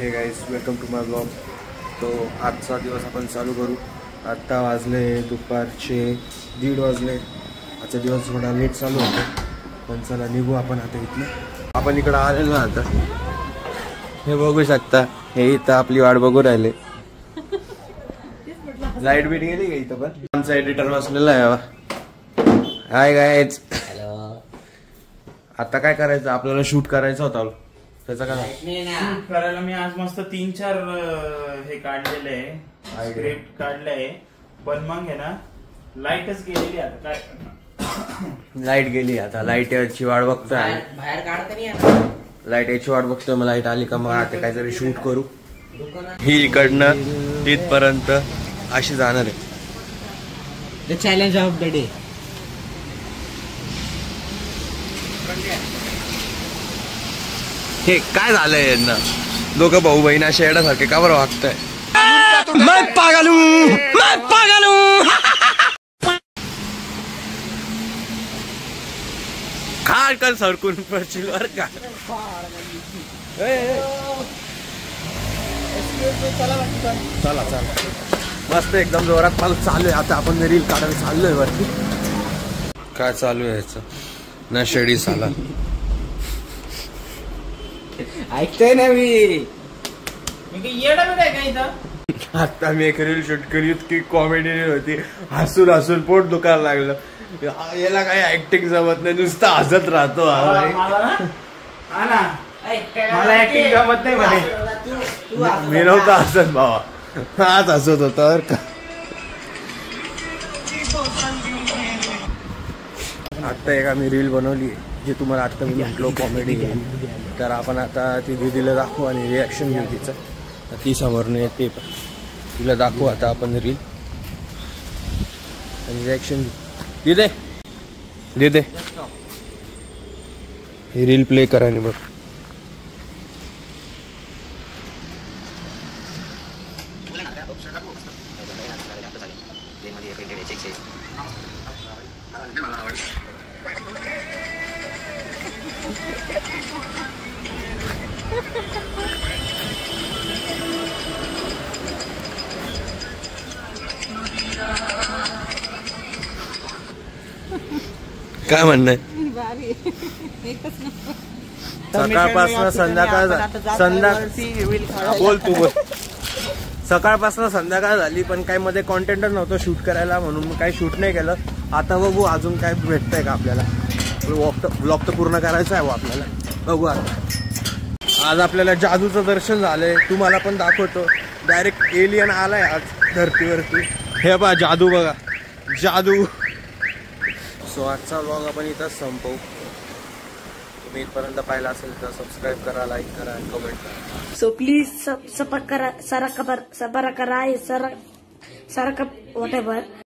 हे guys welcome to my blog. तो आजचा दिवस आपण चालू करू। आत्ता वाजले दुपारचे 1:30 वाजले। आजचा दिवस थोडा लेट चालू होतो, पण चला निघू आपण आता इथनं। आपण इकडं आलेलो आता, हे बघू शकता, हे इथं आपली वाट बघू राहिले। लाईट बीट गेली का इथं? पण आमचा एडिटर बसलेला आहे। हाय गाइस, आता काय करायचं आपल्याला? शूट करायचं होतं त्याचा काय शूट करायला मी आज मस्त 3-4 हे काढलेले आहे, स्क्रिप्ट काढले, पण मग आहे ना लाईटच गेलेली। आता काय करणार? लाईट गेली, आता लाईट याची वाट बघतोय। बाहेर काढता नाही येणार, लाईट याची वाट बघतोय। मग लाईट आली का मग आता काहीतरी शूट करू। ही इकडनं तिथपर्यंत अशी जाणार आहे। The challenge of the day. हे काय झालंय यांना? दोघं भाऊ बहीण अशा येण्यासारखे का बरं वागताय? मैं पागल हूं, मैं पागल हूं। खाडकन सरकून पडशील बर का? चला चला, मस्त एकदम जोरात मला चालू आहे। आता आपण रील काढायला चाललोय वरती। काय चालू आहे याचं? ना शेडी साला ऐकतोय ना मी येडा बिडा काय इथं? आता मी एक रील शूट केली, इतकी कॉमेडी होती, हसून हसून पोट दुखायला लागलं। याला काही ऍक्टिंग जमत नाही, नुसतं हसत राहतो। मला ऍक्टिंग जमत नाही म्हणे। मी नव्हतं हसत भावा, आज हसत होता बर का। आता एक आम्ही रील बनवली, जे तुम्हाला आता मी म्हटलो कॉमेडी आहे। तर आपण आता ती दीदीला दाखवू आणि रिॲक्शन घेऊ तिचं। ती समोरनं येते, तिला दाखवू आता आपण रील आणि रिॲक्शन घेऊ। दे दे दे, ही रील प्ले करा आणि बघ। काय म्हणणं? सकाळपासून संध्याकाळ बोल तू बोल। सकाळपासून संध्याकाळ झाली, पण काही मध्ये कॉन्टेंटच नव्हतं शूट करायला, म्हणून मी काही शूट नाही केलं। आता बघू अजून काय भेटतंय का आपल्याला। ब्लॉग तर पूर्ण करायचा आहे आपल्याला, बघू आता। आज आपल्याला जादूचं दर्शन झालंय, तुम्हाला पण दाखवतो। डायरेक्ट एलियन आलाय आज धरतीवरती। हे बघा जादू, बघा जादू। सो आजचा व्लॉग आपण इथंच संपवू। तुम्ही इथपर्यंत पाहिला असेल तर सबस्क्राईब करा, लाईक करा आणि कमेंट करा। सो प्लीज सबरा करा, सारा करा, सारा का वॉट एव्हर।